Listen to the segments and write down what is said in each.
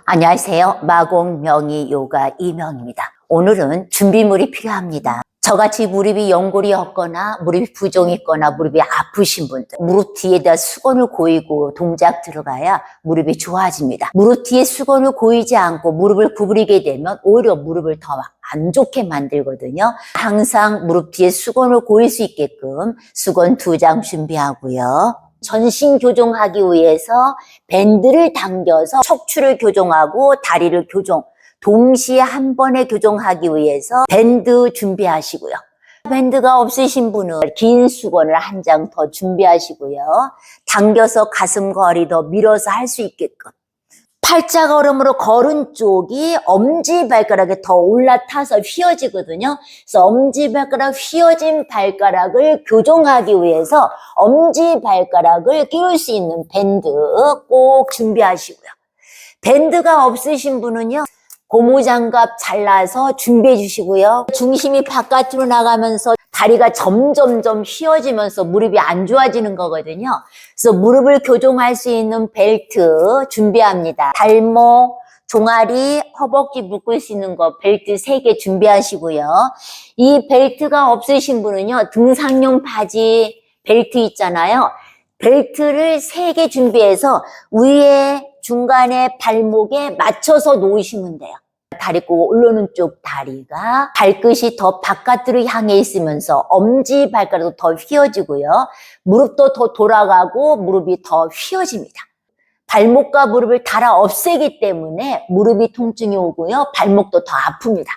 안녕하세요. 마공 명의 요가 이명입니다. 오늘은 준비물이 필요합니다. 저같이 무릎이 연골이었거나 무릎이 부종이 있거나 무릎이 아프신 분들, 무릎 뒤에다 수건을 고이고 동작 들어가야 무릎이 좋아집니다. 무릎 뒤에 수건을 고이지 않고 무릎을 구부리게 되면 오히려 무릎을 더 안 좋게 만들거든요. 항상 무릎 뒤에 수건을 고일 수 있게끔 수건 2장 준비하고요. 전신 교정하기 위해서 밴드를 당겨서 척추를 교정하고 다리를 동시에 한 번에 교정하기 위해서 밴드 준비하시고요. 밴드가 없으신 분은 긴 수건을 한 장 더 준비하시고요. 당겨서 가슴 거리 더 밀어서 할 수 있게끔. 팔자걸음으로 걸은 쪽이 엄지발가락에 더 올라타서 휘어지거든요. 그래서 엄지발가락 휘어진 발가락을 교정하기 위해서 엄지발가락을 끼울 수 있는 밴드 꼭 준비하시고요. 밴드가 없으신 분은요, 고무장갑 잘라서 준비해 주시고요. 중심이 바깥으로 나가면서 다리가 점점점 휘어지면서 무릎이 안 좋아지는 거거든요. 그래서 무릎을 교정할 수 있는 벨트 준비합니다. 발목, 종아리, 허벅지 묶을 수 있는 거 벨트 3개 준비하시고요. 이 벨트가 없으신 분은요, 등산용 바지 벨트 있잖아요. 벨트를 3개 준비해서 위에 중간에 발목에 맞춰서 놓으시면 돼요. 다리 꼬고 올라오는 쪽 다리가 발끝이 더 바깥으로 향해 있으면서 엄지발가락도 더 휘어지고요. 무릎도 더 돌아가고 무릎이 더 휘어집니다. 발목과 무릎을 달아 없애기 때문에 무릎이 통증이 오고요. 발목도 더 아픕니다.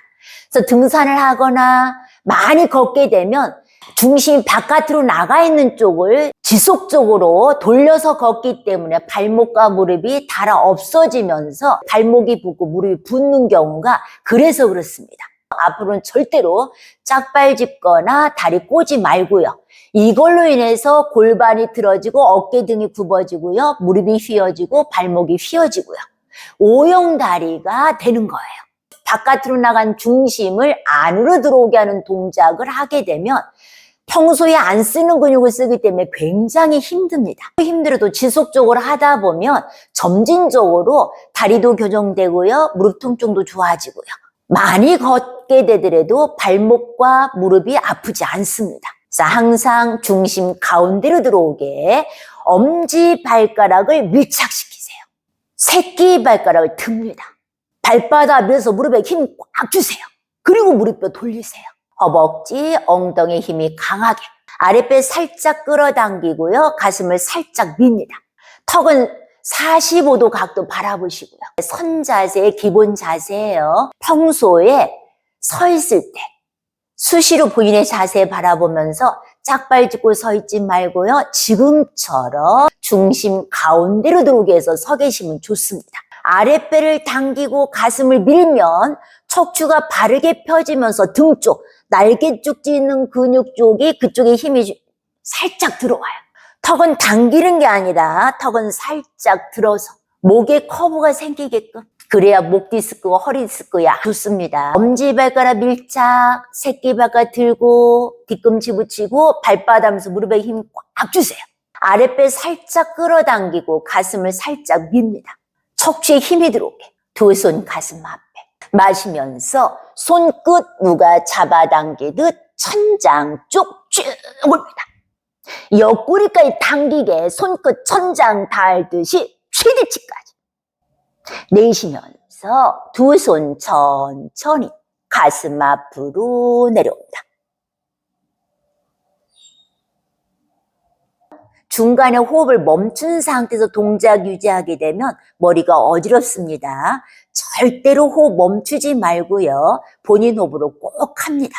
그래서 등산을 하거나 많이 걷게 되면 중심이 바깥으로 나가 있는 쪽을 지속적으로 돌려서 걷기 때문에 발목과 무릎이 달아 없어지면서 발목이 붓고 무릎이 붓는 경우가 그래서 그렇습니다. 앞으로는 절대로 짝발 짚거나 다리 꼬지 말고요. 이걸로 인해서 골반이 들어지고 어깨 등이 굽어지고요. 무릎이 휘어지고 발목이 휘어지고요. O형 다리가 되는 거예요. 바깥으로 나간 중심을 안으로 들어오게 하는 동작을 하게 되면 평소에 안 쓰는 근육을 쓰기 때문에 굉장히 힘듭니다. 힘들어도 지속적으로 하다 보면 점진적으로 다리도 교정되고요. 무릎 통증도 좋아지고요. 많이 걷게 되더라도 발목과 무릎이 아프지 않습니다. 그래서 항상 중심 가운데로 들어오게 엄지발가락을 밀착시키세요. 새끼발가락을 듭니다. 발바닥 밀어서 무릎에 힘 꽉 주세요. 그리고 무릎뼈 돌리세요. 허벅지, 엉덩이 힘이 강하게. 아랫배 살짝 끌어당기고요. 가슴을 살짝 밉니다. 턱은 45도 각도 바라보시고요. 선자세의 기본 자세예요. 평소에 서 있을 때 수시로 본인의 자세 바라보면서 짝발 짚고 서 있지 말고요. 지금처럼 중심 가운데로 들어오게 해서 서 계시면 좋습니다. 아랫배를 당기고 가슴을 밀면 척추가 바르게 펴지면서 등 쪽, 날개 쪽 찢는 근육 쪽이 그쪽에 힘이 살짝 들어와요. 턱은 당기는 게 아니라 턱은 살짝 들어서 목에 커브가 생기게끔. 그래야 목 디스크와 허리 디스크야 좋습니다. 엄지발가락 밀착, 새끼발가락 들고 뒤꿈치 붙이고 발바닥에서 무릎에 힘 꽉 주세요. 아랫배 살짝 끌어당기고 가슴을 살짝 밉니다. 척추에 힘이 들어오게. 두 손 가슴 앞에. 마시면서 손끝 누가 잡아당기듯 천장 쭉 쭉 올립니다. 옆구리까지 당기게 손끝 천장 닿듯이 최대치까지. 내쉬면서 두 손 천천히 가슴 앞으로 내려옵니다. 중간에 호흡을 멈춘 상태에서 동작 유지하게 되면 머리가 어지럽습니다. 절대로 호흡 멈추지 말고요. 본인 호흡으로 꼭 합니다.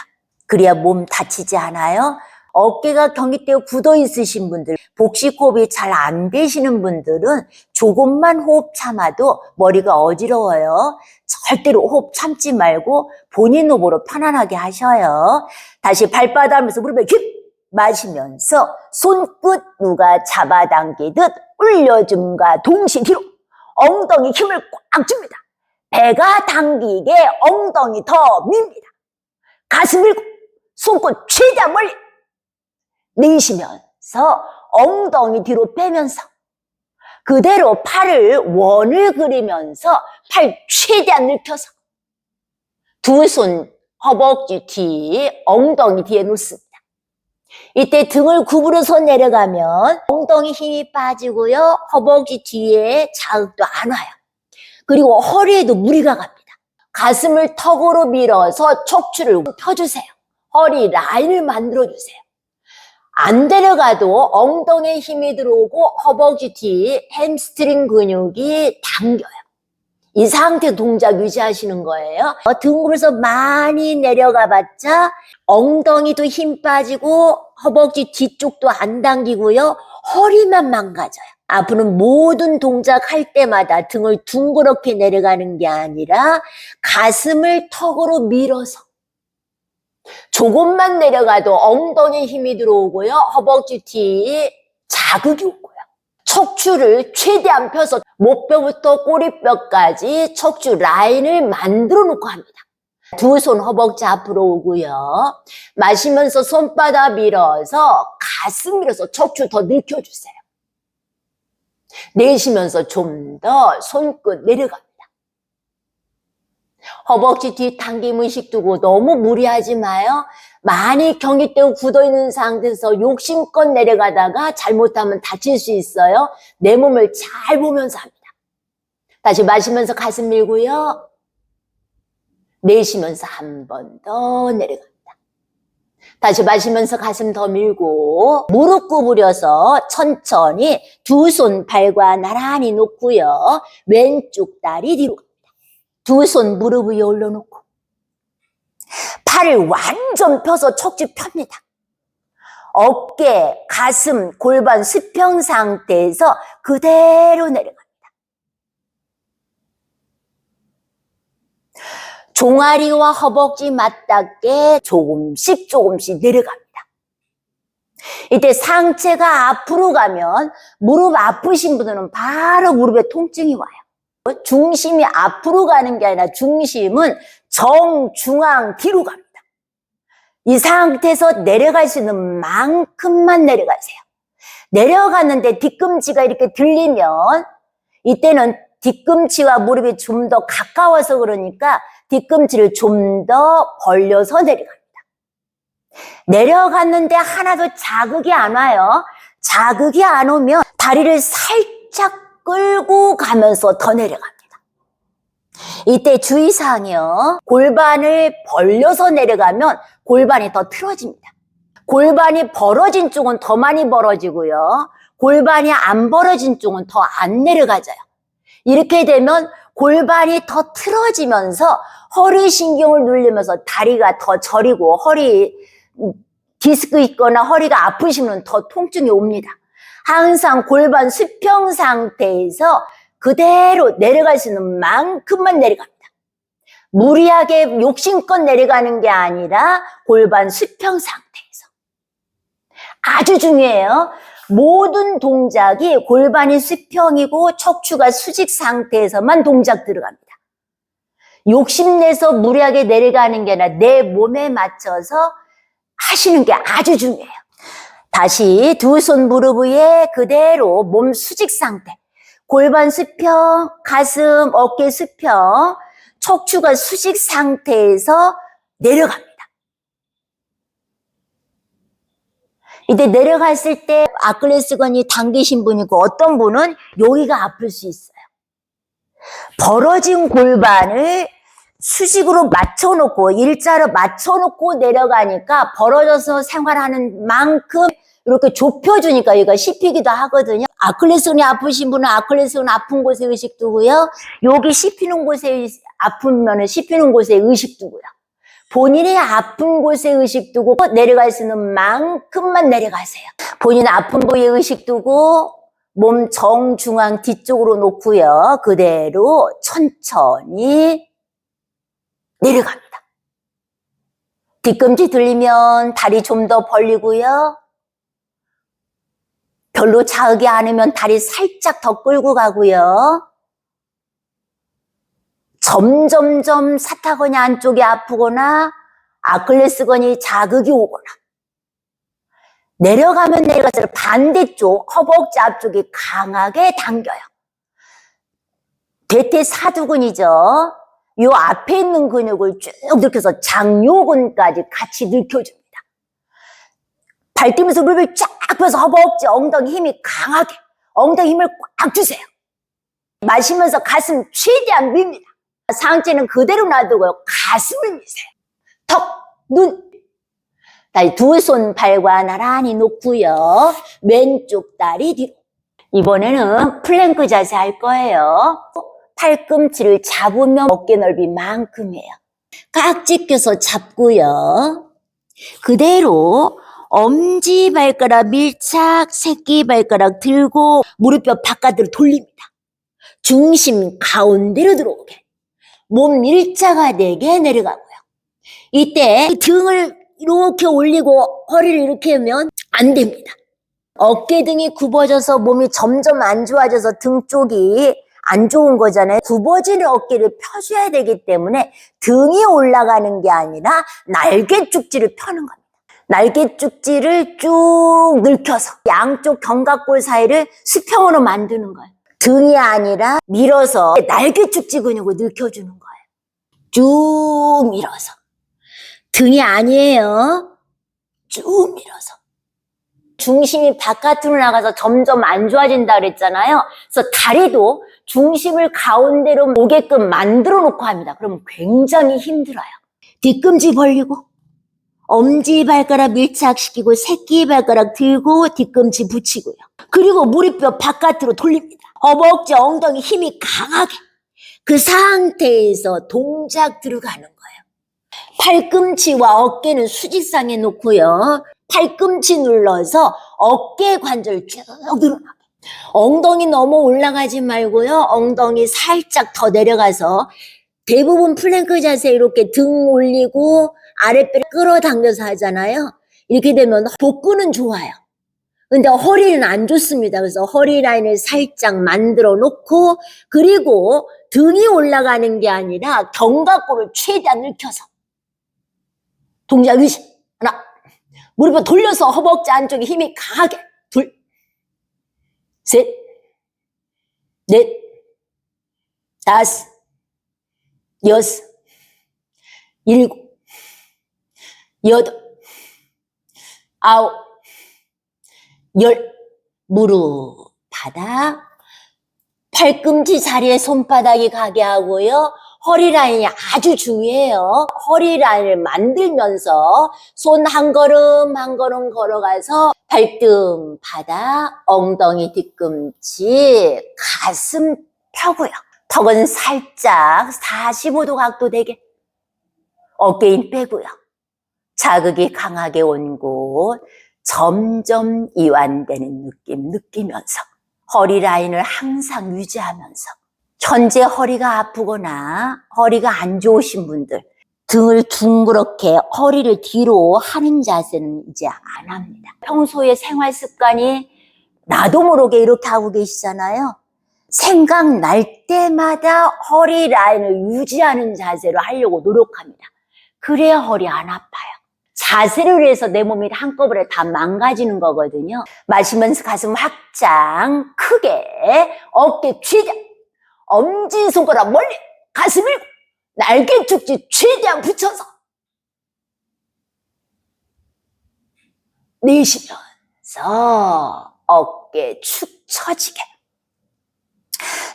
그래야 몸 다치지 않아요. 어깨가 경직되어 굳어 있으신 분들, 복식 호흡이 잘 안 되시는 분들은 조금만 호흡 참아도 머리가 어지러워요. 절대로 호흡 참지 말고 본인 호흡으로 편안하게 하셔요. 다시 발바닥하면서 무릎에 힘! 마시면서 손끝 누가 잡아당기듯 올려줌과 동시에 뒤로 엉덩이 힘을 꽉 줍니다. 배가 당기게 엉덩이 더 밉니다. 가슴 밀고 손끝 최대한 멀리 내쉬면서 엉덩이 뒤로 빼면서 그대로 팔을 원을 그리면서 팔 최대한 늙혀서 두 손 허벅지 뒤, 엉덩이 뒤에 놓습니다. 이때 등을 구부려서 내려가면 엉덩이 힘이 빠지고요. 허벅지 뒤에 자극도 안 와요. 그리고 허리에도 무리가 갑니다. 가슴을 턱으로 밀어서 척추를 펴주세요. 허리 라인을 만들어주세요. 안 내려가도 엉덩이에 힘이 들어오고 허벅지 뒤 햄스트링 근육이 당겨요. 이 상태 동작 유지하시는 거예요. 등 굽어서 많이 내려가 봤자 엉덩이도 힘 빠지고 허벅지 뒤쪽도 안 당기고요. 허리만 망가져요. 앞으로는 모든 동작 할 때마다 등을 둥그렇게 내려가는 게 아니라 가슴을 턱으로 밀어서 조금만 내려가도 엉덩이에 힘이 들어오고요. 허벅지 뒤에 자극이 오고요. 척추를 최대한 펴서 목뼈부터 꼬리뼈까지 척추 라인을 만들어 놓고 합니다. 두 손 허벅지 앞으로 오고요. 마시면서 손바닥 밀어서 가슴 밀어서 척추 더 늘켜주세요. 내쉬면서 좀 더 손끝 내려갑니다. 허벅지 뒤 당김 의식 두고 너무 무리하지 마요. 많이 경직되고 굳어있는 상태에서 욕심껏 내려가다가 잘못하면 다칠 수 있어요. 내 몸을 잘 보면서 합니다. 다시 마시면서 가슴 밀고요. 내쉬면서 한 번 더 내려갑니다. 다시 마시면서 가슴 더 밀고 무릎 구부려서 천천히 두 손 발과 나란히 놓고요. 왼쪽 다리 뒤로 갑니다. 두 손 무릎 위에 올려놓고 팔을 완전 펴서 척추 펴니다. 어깨, 가슴, 골반 수평 상태에서 그대로 내려갑니다. 종아리와 허벅지 맞닿게 조금씩 내려갑니다. 이때 상체가 앞으로 가면 무릎 아프신 분들은 바로 무릎에 통증이 와요. 중심이 앞으로 가는 게 아니라 중심은 정중앙 뒤로 갑니다. 이 상태에서 내려갈 수 있는 만큼만 내려가세요. 내려갔는데 뒤꿈치가 이렇게 들리면 이때는 뒤꿈치와 무릎이 좀 더 가까워서 그러니까 뒤꿈치를 좀 더 벌려서 내려갑니다. 내려갔는데 하나도 자극이 안 와요. 자극이 안 오면 다리를 살짝 끌고 가면서 더 내려갑니다. 이때 주의사항이요. 골반을 벌려서 내려가면 골반이 더 틀어집니다. 골반이 벌어진 쪽은 더 많이 벌어지고요. 골반이 안 벌어진 쪽은 더 안 내려가져요. 이렇게 되면 골반이 더 틀어지면서 허리 신경을 누르면서 다리가 더 저리고 허리 디스크 있거나 허리가 아프시면 더 통증이 옵니다. 항상 골반 수평 상태에서 그대로 내려갈 수 있는 만큼만 내려갑니다. 무리하게 욕심껏 내려가는 게 아니라 골반 수평 상태에서. 아주 중요해요. 모든 동작이 골반이 수평이고 척추가 수직 상태에서만 동작 들어갑니다. 욕심내서 무리하게 내려가는 게 아니라 내 몸에 맞춰서 하시는 게 아주 중요해요. 다시 두 손 무릎 위에 그대로 몸 수직 상태. 골반 수평, 가슴, 어깨 수평, 척추가 수직 상태에서 내려갑니다. 이때 내려갔을 때 아킬레스건이 당기신 분이고 어떤 분은 여기가 아플 수 있어요. 벌어진 골반을 수직으로 맞춰놓고 일자로 맞춰놓고 내려가니까 벌어져서 생활하는 만큼 이렇게 좁혀주니까 여기가 씹히기도 하거든요. 아킬레스건이 아프신 분은 아킬레스건 아픈 곳에 의식 두고요. 여기 씹히는 곳에 아프면 씹히는 곳에 의식 두고요. 본인이 아픈 곳에 의식 두고 내려갈 수 있는 만큼만 내려가세요. 본인 아픈 부위에 의식 두고 몸 정중앙 뒤쪽으로 놓고요. 그대로 천천히 내려갑니다. 뒤꿈치 들리면 다리 좀 더 벌리고요. 별로 자극이 않으면 다리 살짝 더 끌고 가고요. 점점점 사타구니 안쪽이 아프거나 아킬레스건이 자극이 오거나 내려가면 내려갈수록 반대쪽 허벅지 앞쪽이 강하게 당겨요. 대퇴사두근이죠. 요 앞에 있는 근육을 쭉 늘켜서 장요근까지 같이 늘켜줍니다. 발 뛰면서 무릎을 쫙 펴서 허벅지, 엉덩이 힘이 강하게, 엉덩이 힘을 꽉 주세요. 마시면서 가슴 최대한 밉니다. 상체는 그대로 놔두고요. 가슴을 미세요. 턱, 눈. 두 손 발과 나란히 놓고요. 왼쪽 다리 뒤로. 이번에는 플랭크 자세 할 거예요. 팔꿈치를 잡으면 어깨 넓이만큼이에요. 깍지 껴서 잡고요. 그대로 엄지발가락 밀착, 새끼발가락 들고 무릎뼈 바깥으로 돌립니다. 중심 가운데로 들어오게. 몸 일자가 되게 내려가고요. 이때 등을 이렇게 올리고 허리를 이렇게 하면 안 됩니다. 어깨 등이 굽어져서 몸이 점점 안 좋아져서 등 쪽이 안 좋은 거잖아요. 굽어지는 어깨를 펴줘야 되기 때문에 등이 올라가는 게 아니라 날개 쭉지를 펴는 겁니다. 날개 쭉지를 쭉 늘켜서 양쪽 견갑골 사이를 수평으로 만드는 거예요. 등이 아니라 밀어서 날개 쭉지 근육을 늘켜주는 거예요. 쭉 밀어서. 등이 아니에요. 쭉 밀어서. 중심이 바깥으로 나가서 점점 안 좋아진다 그랬잖아요. 그래서 다리도 중심을 가운데로 오게끔 만들어 놓고 합니다. 그러면 굉장히 힘들어요. 뒤꿈치 벌리고 엄지발가락 밀착시키고 새끼발가락 들고 뒤꿈치 붙이고요. 그리고 무릎뼈 바깥으로 돌립니다. 허벅지, 엉덩이 힘이 강하게. 그 상태에서 동작 들어가는 거예요. 팔꿈치와 어깨는 수직상에 놓고요. 팔꿈치 눌러서 어깨 관절 쭉 늘어나게. 엉덩이 너무 올라가지 말고요. 엉덩이 살짝 더 내려가서 대부분 플랭크 자세 이렇게 등 올리고 아랫배를 끌어당겨서 하잖아요. 이렇게 되면 복근은 좋아요. 근데 허리는 안 좋습니다. 그래서 허리 라인을 살짝 만들어 놓고 그리고 등이 올라가는 게 아니라 견갑골을 최대한 늘켜서 동작 유지. 하나. 무릎을 돌려서 허벅지 안쪽에 힘이 강하게. 둘. 셋. 넷. 다섯. 여섯. 일곱. 여덟. 아홉. 열. 무릎 바닥. 팔꿈치 자리에 손바닥이 가게 하고요. 허리 라인이 아주 중요해요. 허리 라인을 만들면서 손 한 걸음 한 걸음 걸어가서 발등 바닥, 엉덩이 뒤꿈치, 가슴 펴고요. 턱은 살짝 45도 각도 되게. 어깨 힘 빼고요. 자극이 강하게 온 곳 점점 이완되는 느낌 느끼면서 허리 라인을 항상 유지하면서 현재 허리가 아프거나 허리가 안 좋으신 분들 등을 둥그렇게 허리를 뒤로 하는 자세는 이제 안 합니다. 평소에 생활 습관이 나도 모르게 이렇게 하고 계시잖아요. 생각날 때마다 허리 라인을 유지하는 자세로 하려고 노력합니다. 그래야 허리 안 아파요. 자세를 해서 내 몸이 한꺼번에 다 망가지는 거거든요. 마시면서 가슴 확장 크게 어깨 최대한 엄지손가락 멀리 가슴 밀고 날개 쭉지 최대한 붙여서 내쉬면서 어깨 축 처지게.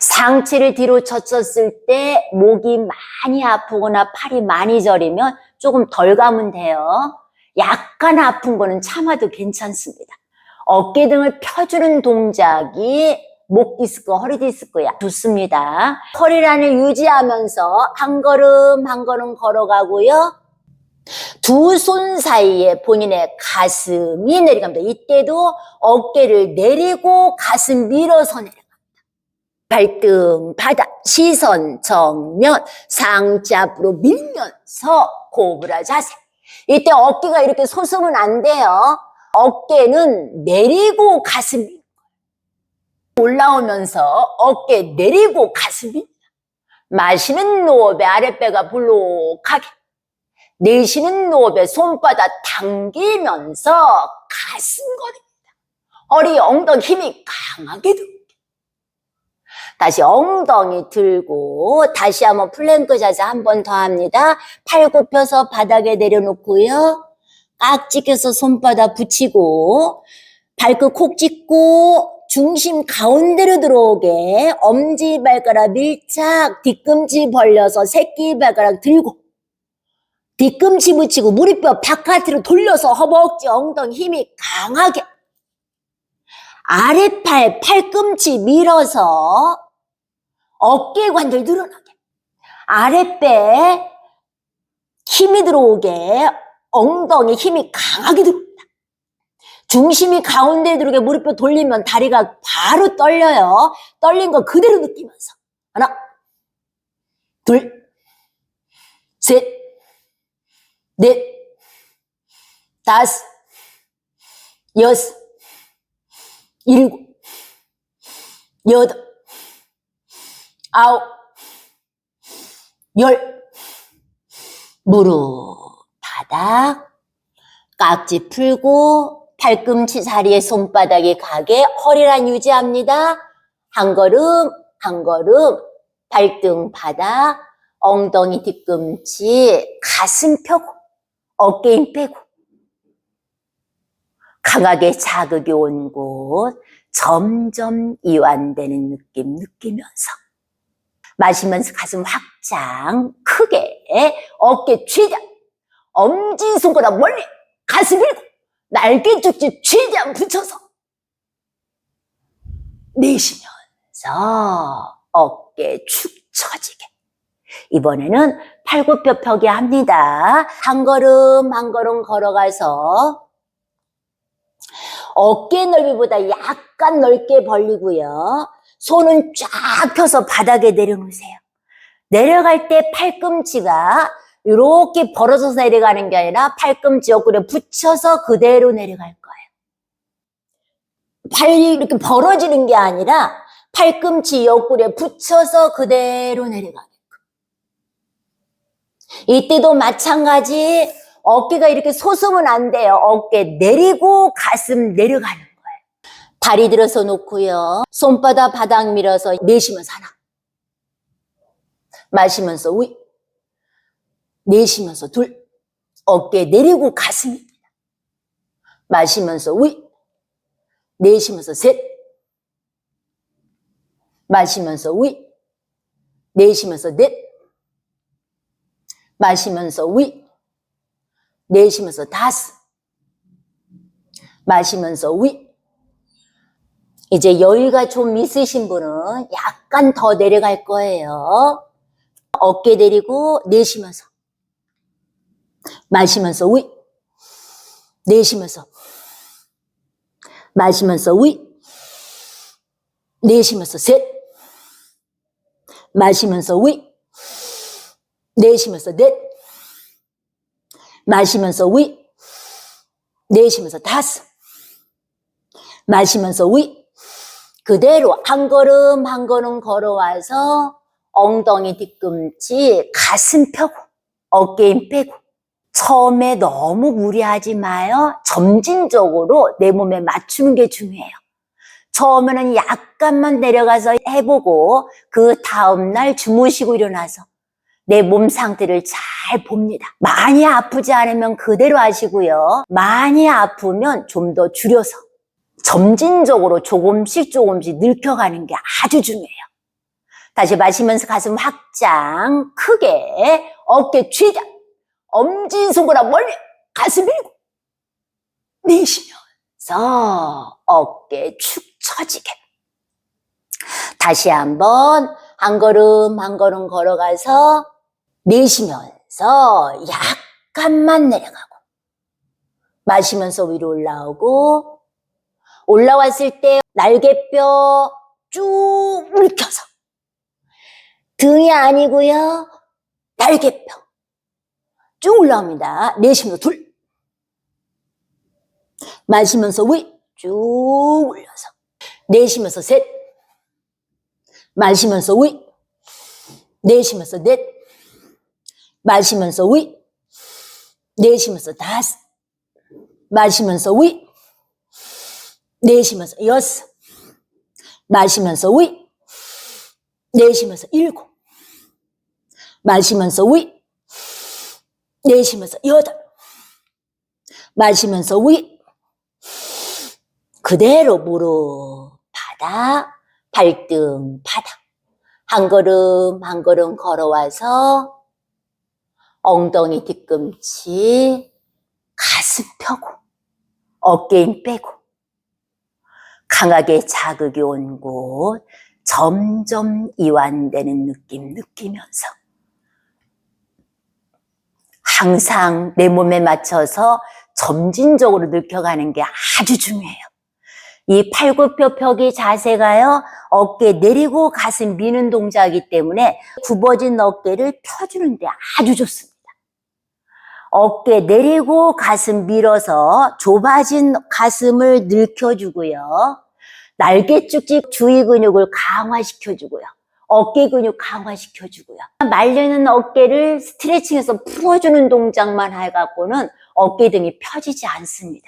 상체를 뒤로 젖혔을 때 목이 많이 아프거나 팔이 많이 저리면 조금 덜 가면 돼요. 약간 아픈 거는 참아도 괜찮습니다. 어깨 등을 펴주는 동작이 목 디스크, 허리 디스크야 좋습니다. 허리 라인을 유지하면서 한 걸음 한 걸음 걸어가고요. 두 손 사이에 본인의 가슴이 내려갑니다. 이때도 어깨를 내리고 가슴 밀어서 내려갑니다. 발등, 바닥, 시선, 정면, 상체 앞으로 밀면서 코브라 자세. 이때 어깨가 이렇게 솟으면 안 돼요. 어깨는 내리고 가슴 밀고 올라오면서 어깨 내리고 가슴 밀고 마시는 호흡에 아랫배가 볼록하게 내쉬는 호흡에 손바닥 당기면서 가슴 거립니다. 허리, 엉덩이 힘이 강하게 들고. 다시 엉덩이 들고 다시 한번 플랭크 자세 한 번 더 합니다. 팔 굽혀서 바닥에 내려놓고요. 깍지 껴서 손바닥 붙이고 발끝 콕 찢고 중심 가운데로 들어오게 엄지발가락 밀착, 뒤꿈치 벌려서 새끼발가락 들고 뒤꿈치 붙이고 무릎뼈 바깥으로 돌려서 허벅지, 엉덩이 힘이 강하게 아랫팔, 팔꿈치 밀어서 어깨관절 늘어나게 아랫배 힘이 들어오게 엉덩이 힘이 강하게 들어옵니다. 중심이 가운데 들어오게 무릎뼈 돌리면 다리가 바로 떨려요. 떨린 거 그대로 느끼면서 하나, 둘, 셋, 넷, 다섯, 여섯, 일곱, 여덟, 아홉, 열. 무릎, 바닥, 깍지 풀고 팔꿈치 자리에 손바닥이 가게 허리란 유지합니다. 한 걸음, 한 걸음, 발등 바닥, 엉덩이 뒤꿈치, 가슴 펴고, 어깨 힘 빼고. 강하게 자극이 온 곳, 점점 이완되는 느낌 느끼면서. 마시면서 가슴 확장, 크게, 어깨 최대한, 엄지손가락 멀리, 가슴 밀고, 날개 쭉지 최대한 붙여서. 내쉬면서 어깨 축 처지게. 이번에는 팔굽혀 펴기 합니다. 한 걸음 한 걸음 걸어가서 어깨 넓이보다 약간 넓게 벌리고요. 손은 쫙 펴서 바닥에 내려놓으세요. 내려갈 때 팔꿈치가 이렇게 벌어져서 내려가는 게 아니라 팔꿈치 옆구리에 붙여서 그대로 내려갈 거예요. 팔이 이렇게 벌어지는 게 아니라 팔꿈치 옆구리에 붙여서 그대로 내려가게끔. 이때도 마찬가지 어깨가 이렇게 솟으면 안 돼요. 어깨 내리고 가슴 내려가는 거예요. 다리 들어서 놓고요. 손바닥 바닥 밀어서 내쉬면서 하나. 마시면서 위. 내쉬면서 둘. 어깨 내리고 가슴입니다. 마시면서 위. 내쉬면서 셋. 마시면서 위. 내쉬면서 넷. 마시면서 위. 내쉬면서 다섯. 마시면서 위. 이제 여유가 좀 있으신 분은 약간 더 내려갈 거예요. 어깨 내리고 내쉬면서. 마시면서 위. 내쉬면서. 마시면서 위. 내쉬면서 셋. 마시면서 위. 내쉬면서 넷. 마시면서 위. 내쉬면서 다섯. 마시면서 위. 그대로 한 걸음 한 걸음 걸어와서 엉덩이 뒤꿈치 가슴 펴고 어깨 힘 빼고. 처음에 너무 무리하지 마요. 점진적으로 내 몸에 맞추는 게 중요해요. 처음에는 약간만 내려가서 해보고 그 다음날 주무시고 일어나서 내 몸 상태를 잘 봅니다. 많이 아프지 않으면 그대로 하시고요. 많이 아프면 좀 더 줄여서 점진적으로 조금씩 늙혀가는 게 아주 중요해요. 다시 마시면서 가슴 확장, 크게, 어깨 최대한, 엄지손가락 멀리, 가슴 밀고, 내쉬면서 어깨 축 처지게. 다시 한번 한 걸음 한 걸음 걸어가서 내쉬면서 약간만 내려가고, 마시면서 위로 올라오고, 올라왔을 때 날개뼈 쭉 물켜서 등이 아니고요. 날개뼈 쭉 올라옵니다. 내쉬면서 둘. 마시면서 위 쭉 올려서. 내쉬면서 셋. 마시면서 위. 내쉬면서 넷. 마시면서 위. 내쉬면서 다섯, 마시면서 위, 내쉬면서 여섯, 마시면서 위, 내쉬면서 일곱, 마시면서 위, 내쉬면서 여덟, 마시면서 위, 그대로 무릎 바닥, 발등 바닥. 한 걸음 한 걸음 걸어와서 엉덩이 뒤꿈치, 가슴 펴고 어깨 힘 빼고 강하게 자극이 온 곳 점점 이완되는 느낌 느끼면서 항상 내 몸에 맞춰서 점진적으로 느껴가는 게 아주 중요해요. 이 팔굽혀펴기 자세가요, 어깨 내리고 가슴 미는 동작이기 때문에 굽어진 어깨를 펴주는데 아주 좋습니다. 어깨 내리고 가슴 밀어서 좁아진 가슴을 늘켜주고요. 날개죽지 주위 근육을 강화시켜주고요. 어깨 근육 강화시켜주고요. 말리는 어깨를 스트레칭해서 풀어주는 동작만 해갖고는 어깨 등이 펴지지 않습니다.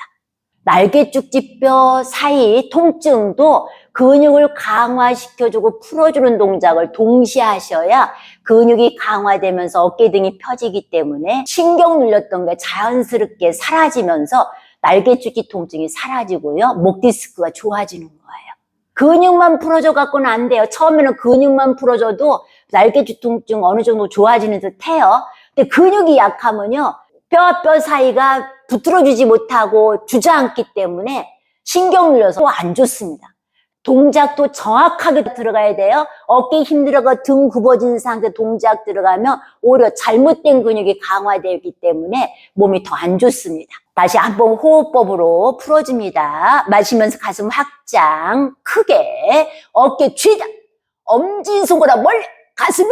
날개죽지뼈 사이 통증도 근육을 강화시켜주고 풀어주는 동작을 동시에 하셔야 근육이 강화되면서 어깨 등이 펴지기 때문에 신경 눌렸던 게 자연스럽게 사라지면서 날개죽지 통증이 사라지고요. 목 디스크가 좋아지는 거예요. 근육만 풀어줘 갖고는 안 돼요. 처음에는 근육만 풀어줘도 날개죽 통증 어느 정도 좋아지는 듯 해요. 근데 근육이 약하면요. 뼈 사이가 붙들어주지 못하고 주저앉기 때문에 신경 눌려서 또 안 좋습니다. 동작도 정확하게 들어가야 돼요. 어깨 힘 들어가 등 굽어진 상태 동작 들어가면 오히려 잘못된 근육이 강화되기 때문에 몸이 더 안 좋습니다. 다시 한번 호흡법으로 풀어줍니다. 마시면서 가슴 확장 크게 어깨 쥐자 엄지손가락 멀리 가슴을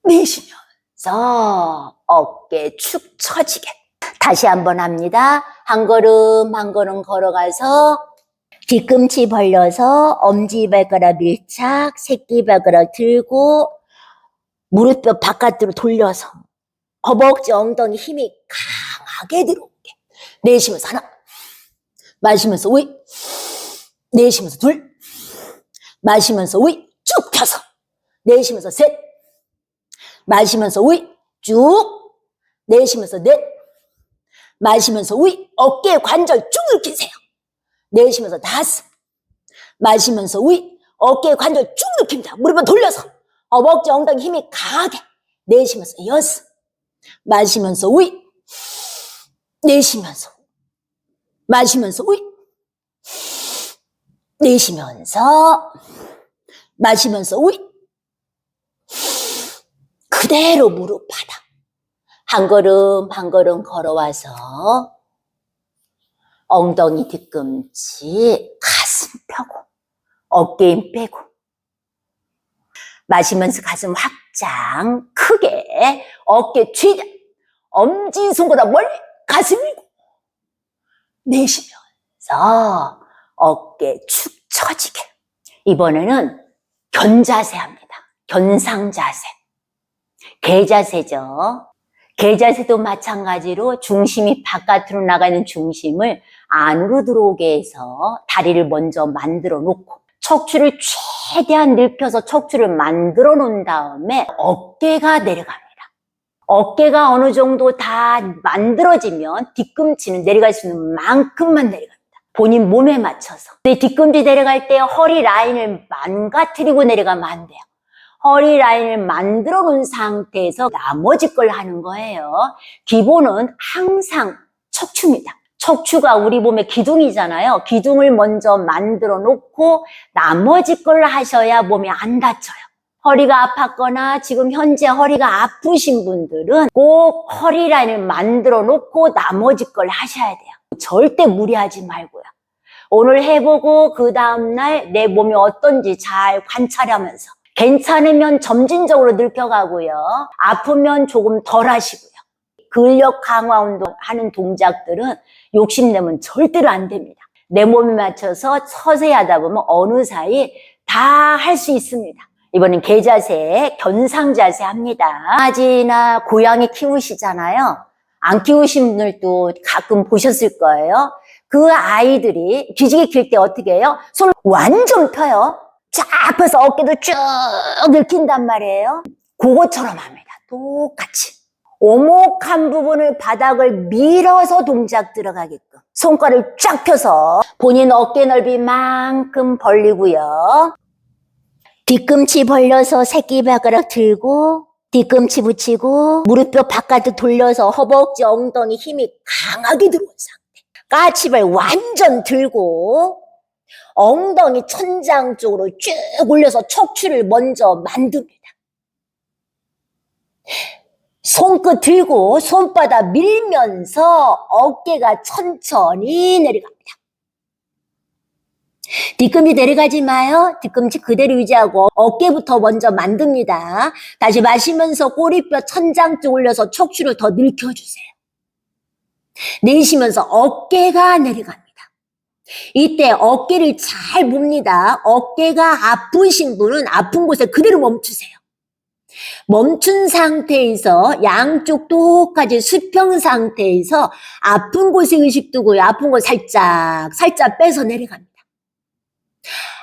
내쉬면서 어깨 축 처지게 다시 한번 합니다. 한 걸음 한 걸음 걸어가서 뒤꿈치 벌려서 엄지발가락 밀착, 새끼발가락 들고 무릎뼈 바깥으로 돌려서 허벅지 엉덩이 힘이 강하게 들어오게 내쉬면서 하나, 마시면서 위, 내쉬면서 둘, 마시면서 위 쭉 펴서 내쉬면서 셋, 마시면서 위 쭉, 내쉬면서 넷, 마시면서 위 어깨 관절 쭉 늘리세요. 내쉬면서 다섯, 마시면서 위 어깨 관절 쭉 늘립니다. 무릎은 돌려서 허벅지 엉덩이 힘이 강하게 내쉬면서 여섯, 마시면서 위 내쉬면서 마시면서 위 내쉬면서 마시면서 위 그대로 무릎 바닥 한 걸음 한 걸음 걸어와서 엉덩이 뒤꿈치 가슴 펴고 어깨 힘 빼고 마시면서 가슴 확장 크게 어깨 쥐자 엄지손가락 멀리 가슴 밀고 내쉬면서 어깨 축 처지게 이번에는 견자세 합니다. 견상자세 개자세죠. 개자세도 마찬가지로 중심이 바깥으로 나가는 중심을 안으로 들어오게 해서 다리를 먼저 만들어 놓고 척추를 최대한 넓혀서 척추를 만들어 놓은 다음에 어깨가 내려갑니다. 어깨가 어느 정도 다 만들어지면 뒤꿈치는 내려갈 수 있는 만큼만 내려갑니다. 본인 몸에 맞춰서. 근데 뒤꿈치 내려갈 때 허리 라인을 망가뜨리고 내려가면 안 돼요. 허리 라인을 만들어 놓은 상태에서 나머지 걸 하는 거예요. 기본은 항상 척추입니다. 척추가 우리 몸의 기둥이잖아요. 기둥을 먼저 만들어 놓고 나머지 걸 하셔야 몸이 안 다쳐요. 허리가 아팠거나 지금 현재 허리가 아프신 분들은 꼭 허리 라인을 만들어 놓고 나머지 걸 하셔야 돼요. 절대 무리하지 말고요. 오늘 해보고 그 다음날 내 몸이 어떤지 잘 관찰하면서 괜찮으면 점진적으로 늘려가고요. 아프면 조금 덜 하시고요. 근력 강화 운동 하는 동작들은 욕심내면 절대로 안 됩니다. 내 몸에 맞춰서 서서히 하다 보면 어느 사이 다 할 수 있습니다. 이번엔 개자세, 견상자세 합니다. 강아지나 고양이 키우시잖아요. 안 키우신 분들도 가끔 보셨을 거예요. 그 아이들이 기지개 킬 때 어떻게 해요? 손을 완전 펴요. 쫙 펴서 어깨도 쭉 늘킨단 말이에요. 그것처럼 합니다. 똑같이. 오목한 부분을 바닥을 밀어서 동작 들어가게끔. 손가락을 쫙 펴서 본인 어깨 넓이만큼 벌리고요. 뒤꿈치 벌려서 새끼발가락 들고 뒤꿈치 붙이고 무릎뼈 바깥으로 돌려서 허벅지 엉덩이 힘이 강하게 들어온 상태. 까치발 완전 들고 엉덩이 천장 쪽으로 쭉 올려서 척추를 먼저 만듭니다. 손끝 들고 손바닥 밀면서 어깨가 천천히 내려갑니다. 뒤꿈치 내려가지 마요. 뒤꿈치 그대로 유지하고 어깨부터 먼저 만듭니다. 다시 마시면서 꼬리뼈 천장 쪽 올려서 척추를 더 늘켜주세요. 내쉬면서 어깨가 내려갑니다. 이때 어깨를 잘 봅니다. 어깨가 아프신 분은 아픈 곳에 그대로 멈추세요. 멈춘 상태에서 양쪽 똑같이 수평 상태에서 아픈 곳에 의식 두고요. 아픈 곳 살짝 빼서 내려갑니다.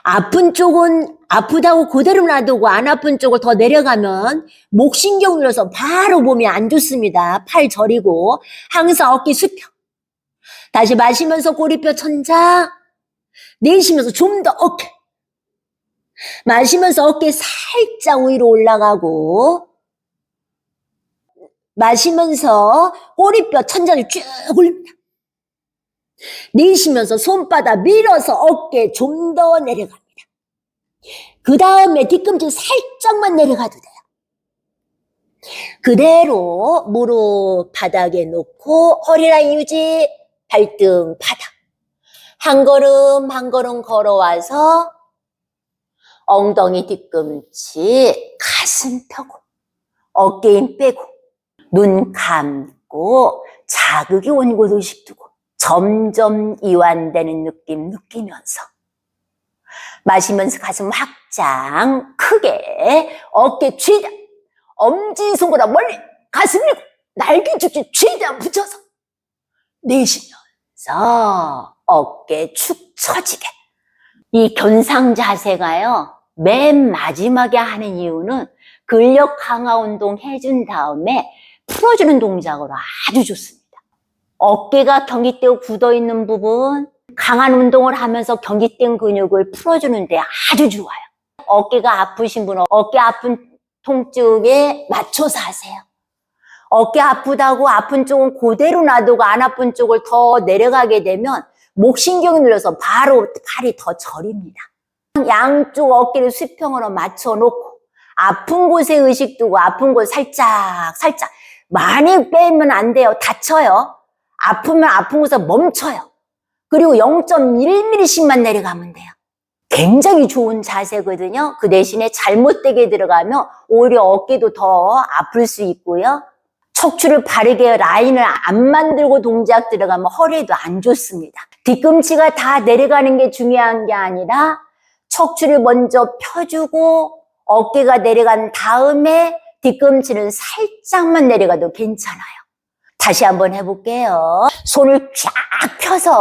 아픈 쪽은 아프다고 그대로 놔두고 안 아픈 쪽을 더 내려가면 목신경 눌러서 바로 몸이 안 좋습니다. 팔 저리고 항상 어깨 수평. 다시 마시면서 꼬리뼈 천장. 내쉬면서 좀 더 어깨. 마시면서 어깨 살짝 위로 올라가고 마시면서 꼬리뼈 천장을 쭉 올립니다. 내쉬면서 손바닥 밀어서 어깨 좀 더 내려갑니다. 그 다음에 뒤꿈치 살짝만 내려가도 돼요. 그대로 무릎 바닥에 놓고 허리 라인 유지, 발등 바닥. 한 걸음 한 걸음 걸어와서 엉덩이 뒤꿈치 가슴 펴고 어깨 힘 빼고 눈 감고 자극이 온 곳 의식 두고 점점 이완되는 느낌 느끼면서 마시면서 가슴 확장 크게 어깨 최대한 엄지손가락 멀리 가슴 밀고 날개죽지 최대한 붙여서 내쉬면서 어깨 축 처지게. 이 견상 자세가요 맨 마지막에 하는 이유는 근력 강화 운동 해준 다음에 풀어주는 동작으로 아주 좋습니다. 어깨가 경직되고 굳어있는 부분 강한 운동을 하면서 경직된 근육을 풀어주는데 아주 좋아요. 어깨가 아프신 분은 어깨 아픈 통증에 맞춰서 하세요. 어깨 아프다고 아픈 쪽은 그대로 놔두고 안 아픈 쪽을 더 내려가게 되면 목신경이 눌려서 바로 팔이 더 저립니다. 양쪽 어깨를 수평으로 맞춰놓고 아픈 곳에 의식 두고 아픈 곳 살짝 많이 빼면 안 돼요. 다쳐요. 아프면 아픈 곳에 멈춰요. 그리고 0.1mm씩만 내려가면 돼요. 굉장히 좋은 자세거든요. 그 대신에 잘못되게 들어가면 오히려 어깨도 더 아플 수 있고요. 척추를 바르게 라인을 안 만들고 동작 들어가면 허리에도 안 좋습니다. 뒤꿈치가 다 내려가는 게 중요한 게 아니라 척추를 먼저 펴주고 어깨가 내려간 다음에 뒤꿈치는 살짝만 내려가도 괜찮아요. 다시 한번 해볼게요. 손을 쫙 펴서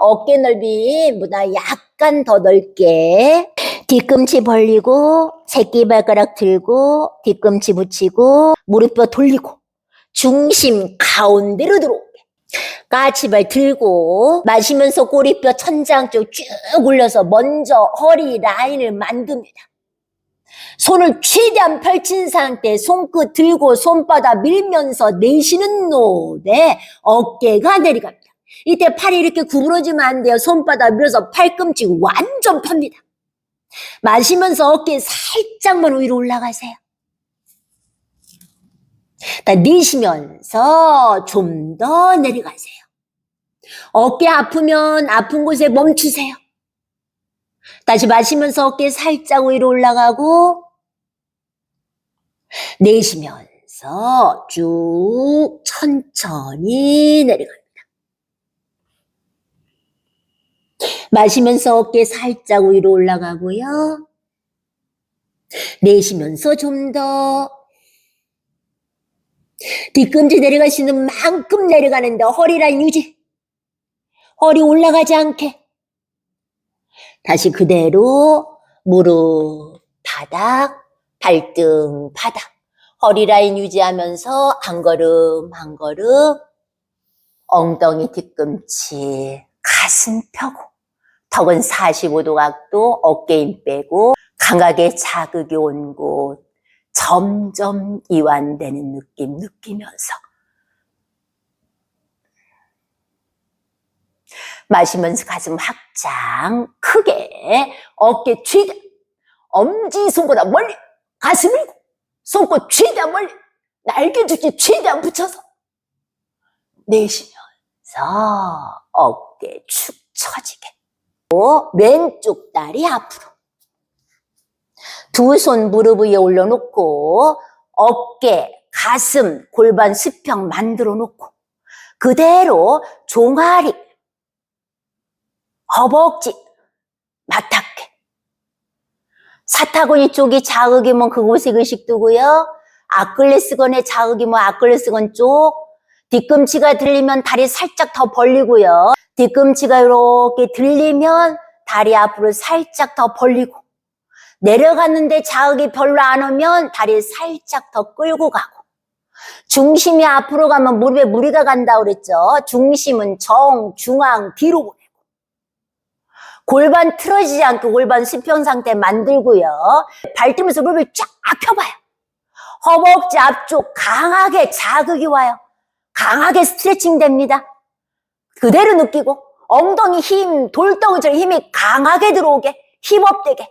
어깨 넓이보다 약간 더 넓게 뒤꿈치 벌리고 새끼발가락 들고 뒤꿈치 붙이고 무릎뼈 돌리고 중심 가운데로 들어오게. 까치발 들고 마시면서 꼬리뼈 천장 쪽 쭉 올려서 먼저 허리 라인을 만듭니다. 손을 최대한 펼친 상태 손끝 들고 손바닥 밀면서 내쉬는 노래 어깨가 내려갑니다. 이때 팔이 이렇게 구부러지면 안 돼요. 손바닥 밀어서 팔꿈치 완전 펴니다. 마시면서 어깨 살짝만 위로 올라가세요. 내쉬면서 좀 더 내려가세요. 어깨 아프면 아픈 곳에 멈추세요. 다시 마시면서 어깨 살짝 위로 올라가고 내쉬면서 쭉 천천히 내려갑니다. 마시면서 어깨 살짝 위로 올라가고요. 내쉬면서 좀 더. 뒤꿈치 내려갈 수 있는 만큼 내려가는데 허리 라인 유지. 허리 올라가지 않게. 다시 그대로 무릎, 바닥, 발등, 바닥. 허리 라인 유지하면서 한 걸음, 한 걸음. 엉덩이 뒤꿈치, 가슴 펴고. 턱은 45도 각도, 어깨 힘 빼고. 강하게 자극이 온 곳. 점점 이완되는 느낌 느끼면서 마시면서 가슴 확장 크게 어깨 최대한 엄지손보다 멀리 가슴 밀고 손끝 최대한 멀리 날개죽지 최대한 붙여서 내쉬면서 어깨 축 처지게 왼쪽 다리 앞으로 두 손 무릎 위에 올려놓고 어깨, 가슴, 골반 수평 만들어 놓고 그대로 종아리, 허벅지 맞닿게 사타구니 쪽이 자극이면 그곳에 의식 두고요. 아킬레스건에 자극이면 아킬레스건 쪽 뒤꿈치가 들리면 다리 살짝 더 벌리고요. 뒤꿈치가 이렇게 들리면 다리 앞으로 살짝 더 벌리고 내려갔는데 자극이 별로 안 오면 다리 살짝 더 끌고 가고 중심이 앞으로 가면 무릎에 무리가 간다 그랬죠. 중심은 정, 중앙, 뒤로 보내고 골반 틀어지지 않게 골반 수평 상태 만들고요. 발 들면서 무릎을 쫙 펴봐요. 허벅지 앞쪽 강하게 자극이 와요. 강하게 스트레칭 됩니다. 그대로 느끼고 엉덩이 힘, 돌덩이처럼 힘이 강하게 들어오게 힙업 되게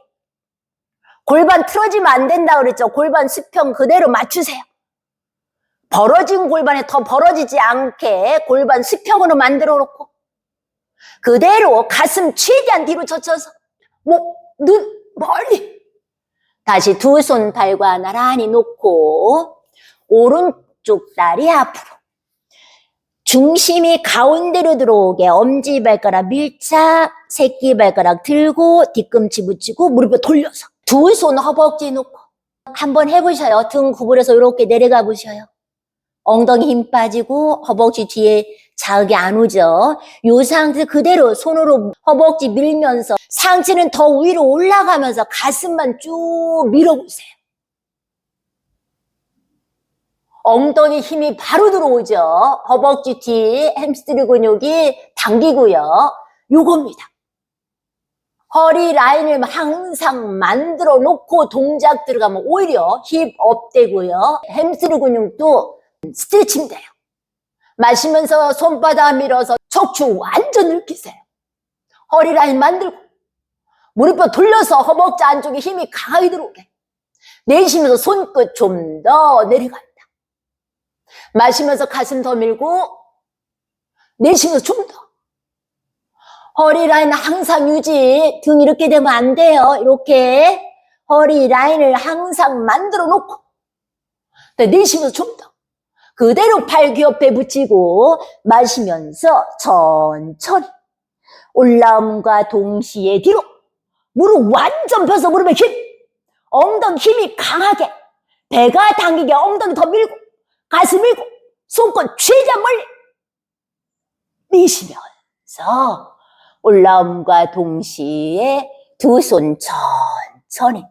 골반 틀어지면 안 된다 그랬죠. 골반 수평 그대로 맞추세요. 벌어진 골반에 더 벌어지지 않게 골반 수평으로 만들어 놓고 그대로 가슴 최대한 뒤로 젖혀서 목, 눈 멀리 다시 두 손 발과 나란히 놓고 오른쪽 다리 앞으로 중심이 가운데로 들어오게 엄지발가락 밀착, 새끼발가락 들고 뒤꿈치 붙이고 무릎을 돌려서 두 손 허벅지 놓고 한번 해보셔요. 등 구부려서 이렇게 내려가 보셔요. 엉덩이 힘 빠지고 허벅지 뒤에 자극이 안 오죠. 이 상태 그대로 손으로 허벅지 밀면서 상체는 더 위로 올라가면서 가슴만 쭉 밀어보세요. 엉덩이 힘이 바로 들어오죠. 허벅지 뒤 햄스트링 근육이 당기고요. 요겁니다. 허리 라인을 항상 만들어 놓고 동작 들어가면 오히려 힙업 되고요. 햄스트링 근육도 스트레칭 돼요. 마시면서 손바닥 밀어서 척추 완전 늘리세요. 허리 라인 만들고 무릎뼈 돌려서 허벅지 안쪽에 힘이 강하게 들어오게. 내쉬면서 손끝 좀 더 내려간다. 마시면서 가슴 더 밀고 내쉬면서 좀 더. 허리 라인 항상 유지. 등 이렇게 되면 안 돼요. 이렇게 허리 라인을 항상 만들어 놓고 내쉬면서 좀 더. 그대로 팔 귀 옆에 붙이고 마시면서 천천히 올라옴과 동시에 뒤로 무릎 완전 펴서 무릎에 힘 엉덩이 힘이 강하게 배가 당기게 엉덩이 더 밀고 가슴 밀고 손끝 최대한 멀리 내쉬면서 올라옴과 동시에 두 손 천천히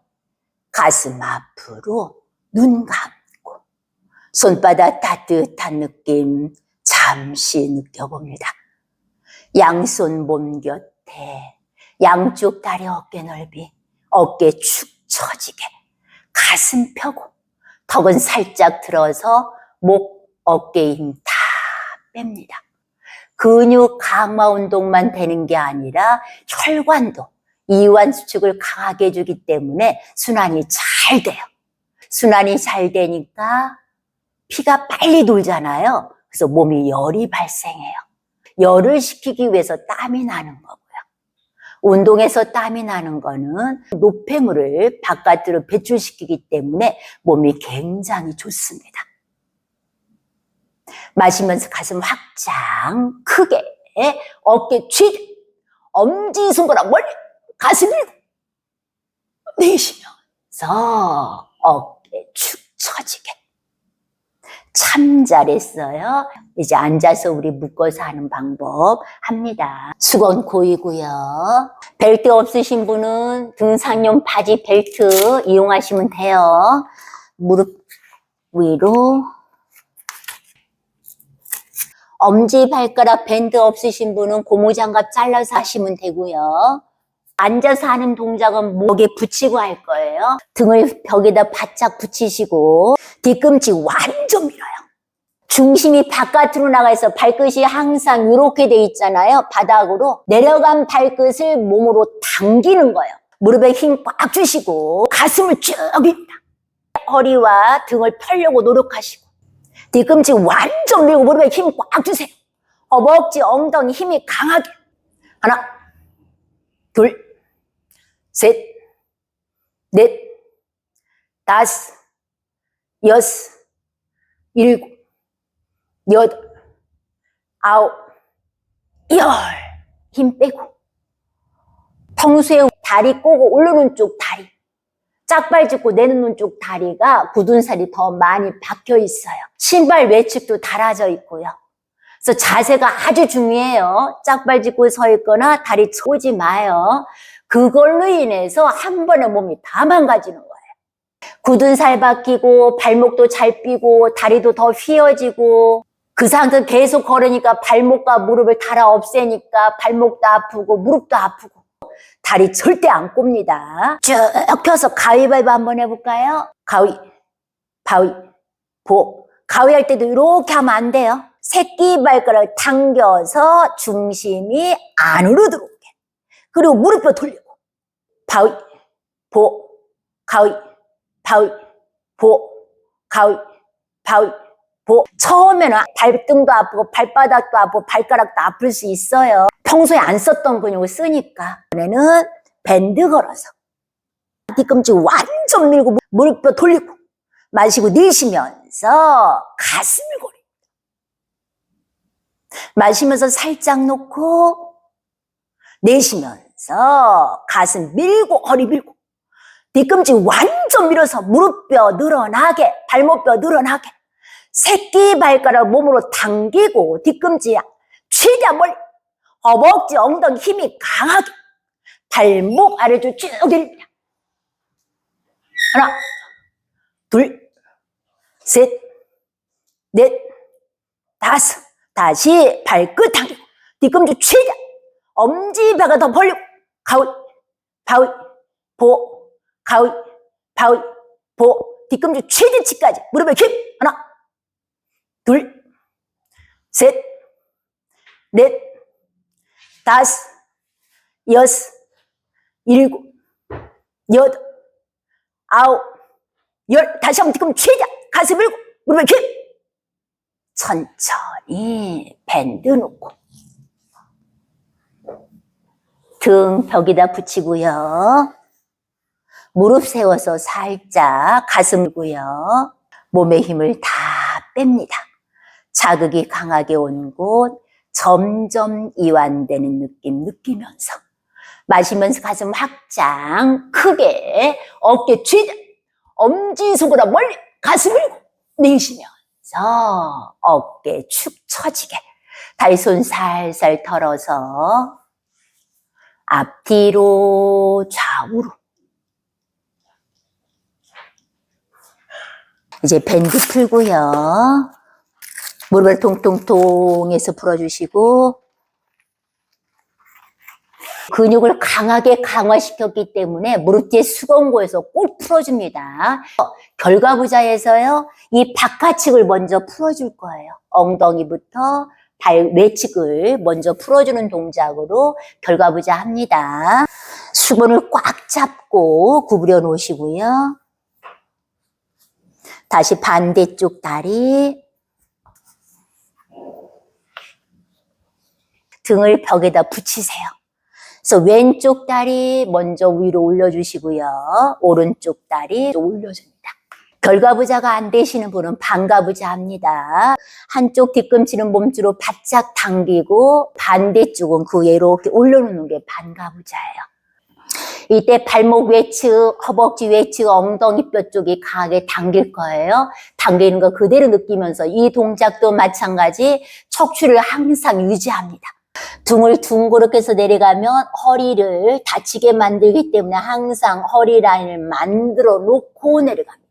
가슴 앞으로 눈 감고 손바닥 따뜻한 느낌 잠시 느껴봅니다. 양손 몸 곁에 양쪽 다리 어깨 넓이 어깨 축 처지게 가슴 펴고 턱은 살짝 들어서 목, 어깨 힘 다 뺍니다. 근육 강화 운동만 되는 게 아니라 혈관도 이완 수축을 강하게 해주기 때문에 순환이 잘 돼요. 순환이 잘 되니까 피가 빨리 돌잖아요. 그래서 몸이 열이 발생해요. 열을 식히기 위해서 땀이 나는 거고요. 운동에서 땀이 나는 거는 노폐물을 바깥으로 배출시키기 때문에 몸이 굉장히 좋습니다. 마시면서 가슴 확장 크게 어깨 최대 엄지손가락 멀리 가슴 밀고 내쉬면서 어깨 축 처지게. 참 잘했어요. 이제 앉아서 우리 묶어서 하는 방법 합니다. 수건 고이고요. 벨트 없으신 분은 등산용 바지 벨트 이용하시면 돼요. 무릎 위로. 엄지발가락 밴드 없으신 분은 고무장갑 잘라서 하시면 되고요. 앉아서 하는 동작은 목에 붙이고 할 거예요. 등을 벽에다 바짝 붙이시고 뒤꿈치 완전 밀어요. 중심이 바깥으로 나가 있어 발끝이 항상 이렇게 돼 있잖아요. 바닥으로 내려간 발끝을 몸으로 당기는 거예요. 무릎에 힘 꽉 주시고 가슴을 쭉 밀다. 허리와 등을 펴려고 노력하시고 뒤꿈치 완전 밀고 무릎에 힘 꽉 주세요. 허벅지, 엉덩이 힘이 강하게. 하나, 둘, 셋, 넷, 다섯, 여섯, 일곱, 여덟, 아홉, 열. 힘 빼고. 평소에 다리 꼬고 올라오는 쪽 다리, 짝발 짚고 내놓는 쪽 다리가 굳은 살이 더 많이 박혀 있어요. 신발 외측도 달아져 있고요. 그래서 자세가 아주 중요해요. 짝발 짚고 서 있거나 다리 꼬지 마요. 그걸로 인해서 한 번에 몸이 다 망가지는 거예요. 굳은 살 박히고 발목도 잘 삐고 다리도 더 휘어지고 그 상태 계속 걸으니까 발목과 무릎을 달아 없애니까 발목도 아프고 무릎도 아프고 다리 절대 안 꼽니다. 쭉 펴서 가위바위보 한번 해볼까요? 가위, 바위, 보. 가위 할 때도 이렇게 하면 안 돼요. 새끼발가락을 당겨서 중심이 안으로 들어오게. 그리고 무릎뼈 돌리고. 바위, 보, 가위, 바위, 보, 가위, 바위, 보. 처음에는 발등도 아프고 발바닥도 아프고 발가락도 아플 수 있어요. 평소에 안 썼던 근육을 쓰니까. 이번에는 밴드 걸어서 뒤꿈치 완전 밀고 무릎뼈 돌리고 마시고 내쉬면서 가슴을 고립니다. 마시면서 살짝 놓고 내쉬면서 가슴 밀고 허리 밀고 뒤꿈치 완전 밀어서 무릎뼈 늘어나게 발목뼈 늘어나게 새끼발가락 몸으로 당기고 뒤꿈치 최대한 멀리 허벅지 엉덩이 힘이 강하게 발목 아래쪽 쭉 내립니다. 하나, 둘, 셋, 넷, 다섯. 다시 발끝 당기고 뒤꿈치 최대한 엄지발가락 더 벌리고 가위, 바위, 보, 가위, 바위, 보. 뒤꿈치 최대치까지 무릎에 힘. 하나, 둘, 셋, 넷, 다섯, 여섯, 일곱, 여덟, 아홉, 열. 다시 한번 뒤꿈치 최대한 가슴 밀고 무릎에 힘. 천천히 밴드 놓고 등 벽에다 붙이고요. 무릎 세워서 살짝 가슴 밀고요. 몸의 힘을 다 뺍니다. 자극이 강하게 온 곳 점점 이완되는 느낌 느끼면서 마시면서 가슴 확장 크게 어깨 최대한 엄지손가락 멀리 가슴 밀고 내쉬면서 어깨 축 처지게 다리손 살살 털어서 앞뒤로 좌우로 이제 밴드 풀고요. 무릎을 통통통해서 풀어주시고 근육을 강하게 강화시켰기 때문에 무릎 뒤에 수건고에서 꼭 풀어줍니다. 결과부자에서요, 이 바깥측을 먼저 풀어줄 거예요. 엉덩이부터 발 외측을 먼저 풀어주는 동작으로 결과부자 합니다. 수건을 꽉 잡고 구부려 놓으시고요. 다시 반대쪽 다리. 등을 벽에다 붙이세요. 그래서 왼쪽 다리 먼저 위로 올려주시고요. 오른쪽 다리 올려줍니다. 결과부자가 안 되시는 분은 반가부자 합니다. 한쪽 뒤꿈치는 몸주로 바짝 당기고 반대쪽은 그 위에 이렇게 올려놓는 게 반가부자예요. 이때 발목 외측, 허벅지 외측, 엉덩이 뼈 쪽이 강하게 당길 거예요. 당기는 거 그대로 느끼면서 이 동작도 마찬가지 척추를 항상 유지합니다. 등을 둥그렇게 해서 내려가면 허리를 다치게 만들기 때문에 항상 허리 라인을 만들어 놓고 내려갑니다.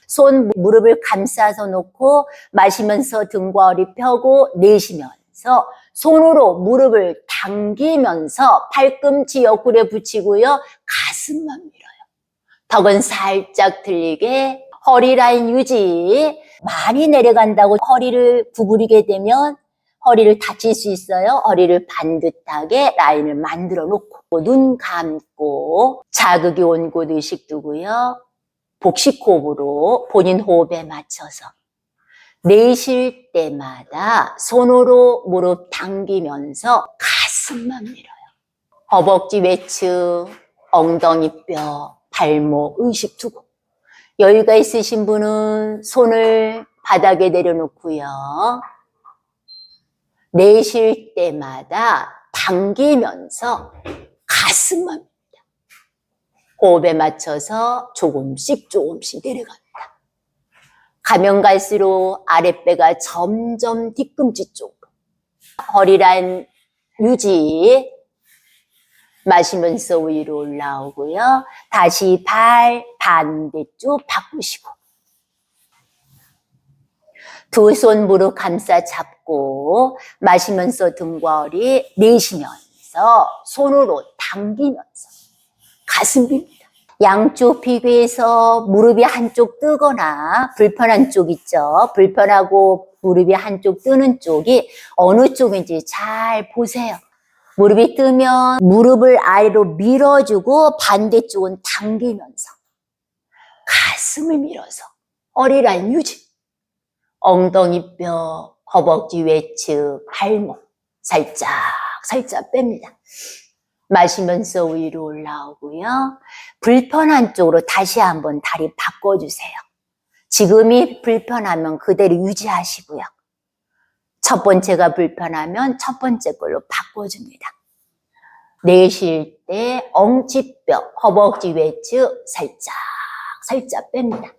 손, 무릎을 감싸서 놓고 마시면서 등과 허리 펴고 내쉬면서 손으로 무릎을 당기면서 팔꿈치 옆구리에 붙이고요. 가슴만 밀어요. 턱은 살짝 들리게 허리 라인 유지. 많이 내려간다고 허리를 구부리게 되면 허리를 다칠 수 있어요. 허리를 반듯하게 라인을 만들어 놓고 눈 감고 자극이 온 곳 의식 두고요. 복식호흡으로 본인 호흡에 맞춰서 내쉴 때마다 손으로 무릎 당기면서 가슴만 밀어요. 허벅지 외측, 엉덩이 뼈, 발목 의식 두고 여유가 있으신 분은 손을 바닥에 내려놓고요. 내쉴 때마다 당기면서 가슴만 밀어요. 호흡에 맞춰서 조금씩 내려갑니다. 가면 갈수록 아랫배가 점점 뒤꿈치 쪽으로. 허리 라인 유지. 마시면서 위로 올라오고요. 다시 발 반대쪽 바꾸시고. 두 손 무릎 감싸 잡고 마시면서 등과 허리 내쉬면서 손으로 당기면서 가슴 빕니다. 양쪽 비교해서 무릎이 한쪽 뜨거나 불편한 쪽 있죠. 불편하고 무릎이 한쪽 뜨는 쪽이 어느 쪽인지 잘 보세요. 무릎이 뜨면 무릎을 아래로 밀어주고 반대쪽은 당기면서 가슴을 밀어서 허리 라인 유지. 엉덩이 뼈, 허벅지 외측, 발목 살짝 뺍니다. 마시면서 위로 올라오고요. 불편한 쪽으로 다시 한번 다리 바꿔주세요. 지금이 불편하면 그대로 유지하시고요. 첫 번째가 불편하면 첫 번째 걸로 바꿔줍니다. 내쉴 때 엉치뼈, 허벅지 외측 살짝 뺍니다.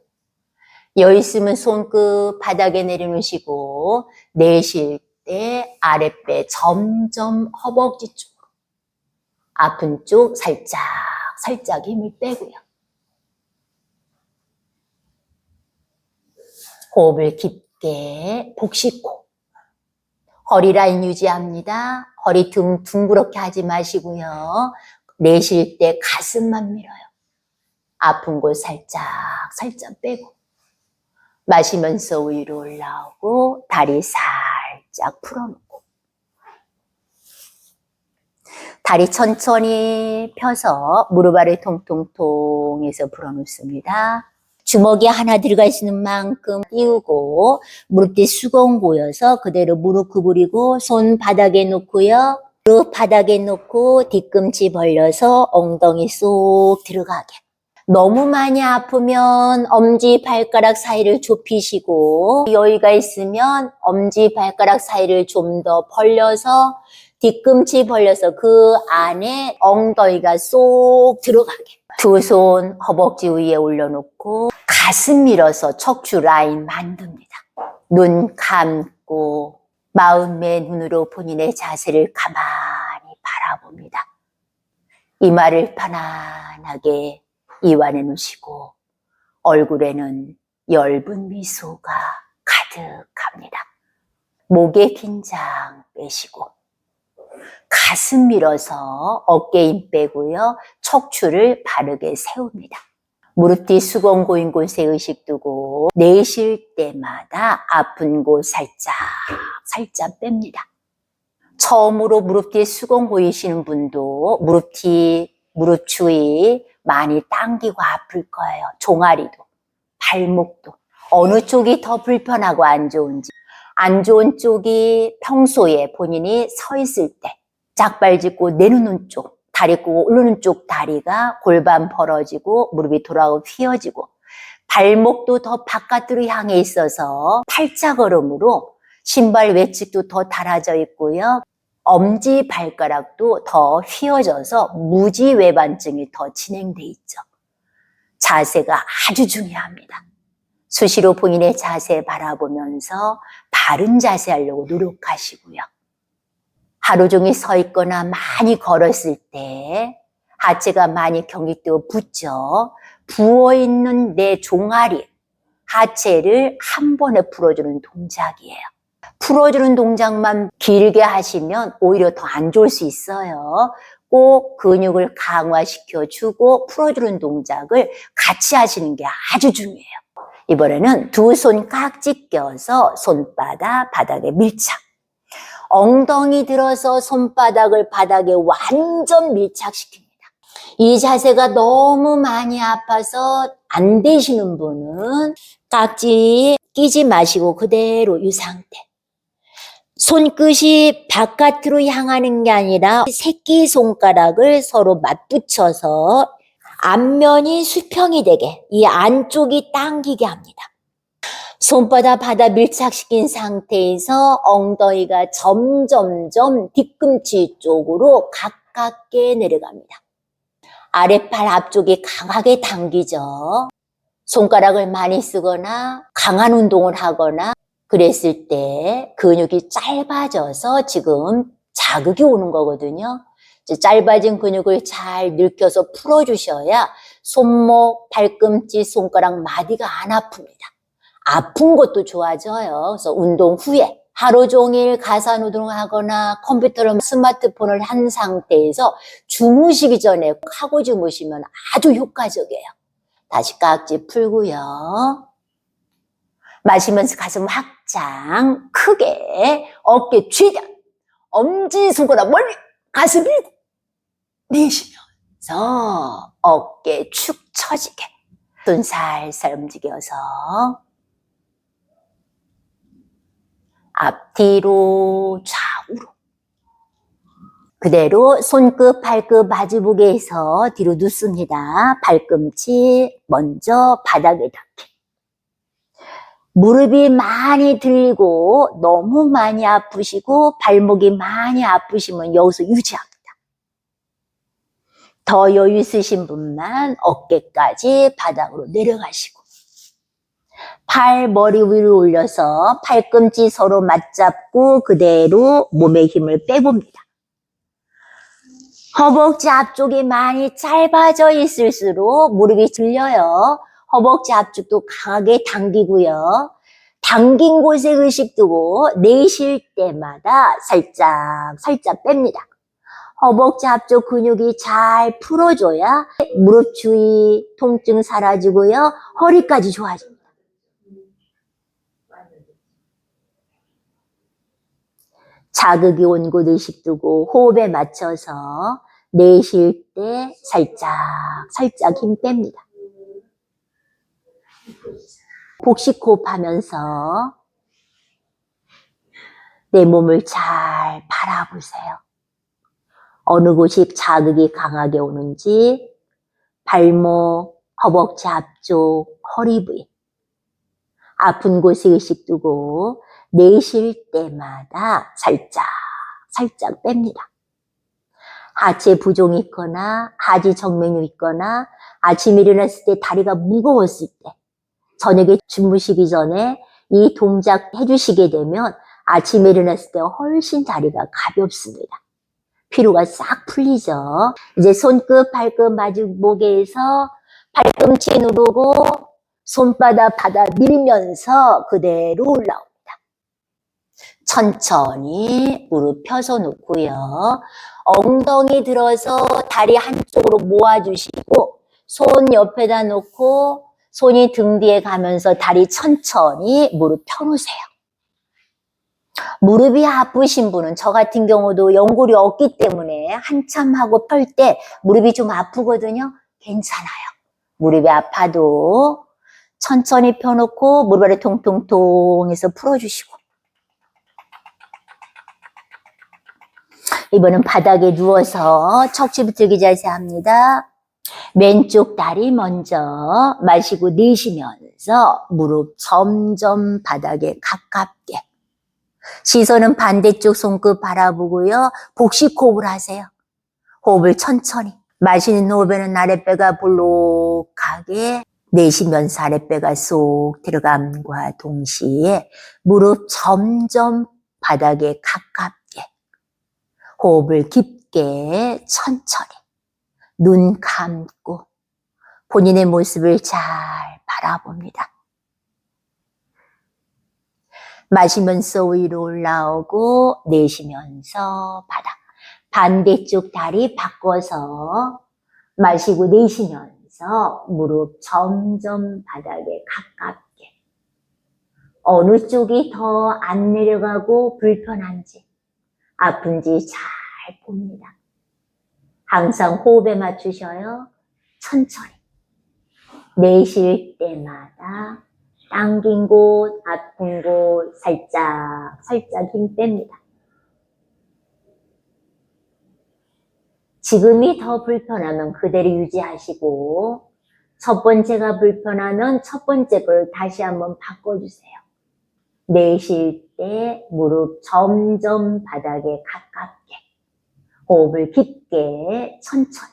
여유 있으면 손끝 바닥에 내려놓으시고 내쉴 때 아랫배 점점 허벅지 쪽으로 아픈 쪽 살짝 힘을 빼고요. 호흡을 깊게 복식호흡. 허리 라인 유지합니다. 허리 등 둥그렇게 하지 마시고요. 내쉴 때 가슴만 밀어요. 아픈 곳 살짝 빼고. 마시면서 위로 올라오고 다리 살짝 풀어놓고. 다리 천천히 펴서 무릎 아래 통통통 해서 풀어놓습니다. 주먹이 하나 들어가 있는 만큼 띄우고 무릎 뒤 수건 고여서 그대로 무릎 구부리고 손 바닥에 놓고요. 무릎 바닥에 놓고 뒤꿈치 벌려서 엉덩이 쏙 들어가게. 너무 많이 아프면 엄지 발가락 사이를 좁히시고 여유가 있으면 엄지 발가락 사이를 좀 더 벌려서 뒤꿈치 벌려서 그 안에 엉덩이가 쏙 들어가게. 두 손 허벅지 위에 올려놓고 가슴 밀어서 척추 라인 만듭니다. 눈 감고 마음의 눈으로 본인의 자세를 가만히 바라봅니다. 이마를 편안하게 이완해 놓으시고 얼굴에는 엷은 미소가 가득합니다. 목의 긴장 빼시고 가슴 밀어서 어깨 힘 빼고요. 척추를 바르게 세웁니다. 무릎 뒤 수건 고인 곳에 의식 두고 내쉴 때마다 아픈 곳 살짝 뺍니다. 처음으로 무릎 뒤에 수건 고이시는 분도 무릎 뒤, 무릎 주위 많이 당기고 아플 거예요. 종아리도, 발목도. 어느 쪽이 더 불편하고 안 좋은지. 안 좋은 쪽이 평소에 본인이 서 있을 때 짝발 짚고 내놓는 쪽, 다리 꼬고 오르는 쪽 다리가 골반 벌어지고 무릎이 돌아오고 휘어지고 발목도 더 바깥으로 향해 있어서 팔자걸음으로 신발 외측도 더 달아져 있고요. 엄지 발가락도 더 휘어져서 무지외반증이 더 진행돼 있죠. 자세가 아주 중요합니다. 수시로 본인의 자세 바라보면서 바른 자세 하려고 노력하시고요. 하루 종일 서 있거나 많이 걸었을 때 하체가 많이 경직되어 붓죠. 부어있는 내 종아리, 하체를 한 번에 풀어주는 동작이에요. 풀어주는 동작만 길게 하시면 오히려 더 안 좋을 수 있어요. 꼭 근육을 강화시켜주고 풀어주는 동작을 같이 하시는 게 아주 중요해요. 이번에는 두 손 깍지 껴서 손바닥 바닥에 밀착. 엉덩이 들어서 손바닥을 바닥에 완전 밀착시킵니다. 이 자세가 너무 많이 아파서 안 되시는 분은 깍지 끼지 마시고 그대로 이 상태. 손끝이 바깥으로 향하는 게 아니라 새끼손가락을 서로 맞붙여서 앞면이 수평이 되게 이 안쪽이 당기게 합니다. 손바닥 바닥 밀착시킨 상태에서 엉덩이가 점점점 뒤꿈치 쪽으로 가깝게 내려갑니다. 아랫팔 앞쪽이 강하게 당기죠. 손가락을 많이 쓰거나 강한 운동을 하거나 그랬을 때 근육이 짧아져서 지금 자극이 오는 거거든요. 짧아진 근육을 잘 늘켜서 풀어주셔야 손목, 팔꿈치, 손가락 마디가 안 아픕니다. 아픈 것도 좋아져요. 그래서 운동 후에 하루 종일 가사노동을 하거나 컴퓨터로 스마트폰을 한 상태에서 주무시기 전에 하고 주무시면 아주 효과적이에요. 다시 깍지 풀고요. 마시면서 가슴 확장, 크게 어깨 최대한 엄지손가락 멀리 가슴 밀고 내쉬면서 어깨 축 처지게 손 살살 움직여서 앞뒤로 좌우로 그대로 손끝 발끝 마주보게 해서 뒤로 눕습니다. 발꿈치 먼저 바닥에 닿게. 무릎이 많이 들리고 너무 많이 아프시고 발목이 많이 아프시면 여기서 유지합니다. 더 여유 있으신 분만 어깨까지 바닥으로 내려가시고 팔 머리 위로 올려서 팔꿈치 서로 맞잡고 그대로 몸의 힘을 빼봅니다. 허벅지 앞쪽이 많이 짧아져 있을수록 무릎이 들려요. 허벅지 앞쪽도 강하게 당기고요. 당긴 곳에 의식 두고 내쉴 때마다 살짝 뺍니다. 허벅지 앞쪽 근육이 잘 풀어줘야 무릎 주위 통증 사라지고요. 허리까지 좋아집니다. 자극이 온 곳 의식 두고 호흡에 맞춰서 내쉴 때 살짝 힘 뺍니다. 복식호흡 하면서 내 몸을 잘 바라보세요. 어느 곳이 자극이 강하게 오는지 발목, 허벅지 앞쪽, 허리 부위 아픈 곳에 의식 두고 내쉴 때마다 살짝 뺍니다. 하체 부종이 있거나 하지 정맥류 있거나 아침에 일어났을 때 다리가 무거웠을 때 저녁에 주무시기 전에 이 동작 해주시게 되면 아침에 일어났을 때 훨씬 다리가 가볍습니다. 피로가 싹 풀리죠. 이제 손끝 발끝 마주보게 해서 팔꿈치 누르고 손바닥 바닥 밀면서 그대로 올라옵니다. 천천히 무릎 펴서 놓고요. 엉덩이 들어서 다리 한쪽으로 모아주시고 손 옆에다 놓고 손이 등 뒤에 가면서 다리 천천히 무릎 펴놓으세요. 무릎이 아프신 분은 저 같은 경우도 연골이 없기 때문에 한참 하고 펼 때 무릎이 좀 아프거든요. 괜찮아요. 무릎이 아파도 천천히 펴놓고 무릎 아래 통통통 해서 풀어주시고 이번엔 바닥에 누워서 척추 비틀기 자세 합니다. 왼쪽 다리 먼저 마시고 내쉬면서 무릎 점점 바닥에 가깝게 시선은 반대쪽 손끝 바라보고요. 복식호흡을 하세요. 호흡을 천천히. 마시는 호흡에는 아랫배가 볼록하게 내쉬면서 아랫배가 쏙 들어감과 동시에 무릎 점점 바닥에 가깝게. 호흡을 깊게 천천히. 눈 감고 본인의 모습을 잘 바라봅니다. 마시면서 위로 올라오고 내쉬면서 바닥. 반대쪽 다리 바꿔서 마시고 내쉬면서 무릎 점점 바닥에 가깝게. 어느 쪽이 더 안 내려가고 불편한지, 아픈지 잘 봅니다. 항상 호흡에 맞추셔요. 천천히. 내쉴 때마다 당긴 곳, 아픈 곳 살짝 힘 뺍니다. 지금이 더 불편하면 그대로 유지하시고 첫 번째가 불편하면 첫 번째 걸 다시 한번 바꿔주세요. 내쉴 때 무릎 점점 바닥에 가깝게. 호흡을 깊게 천천히.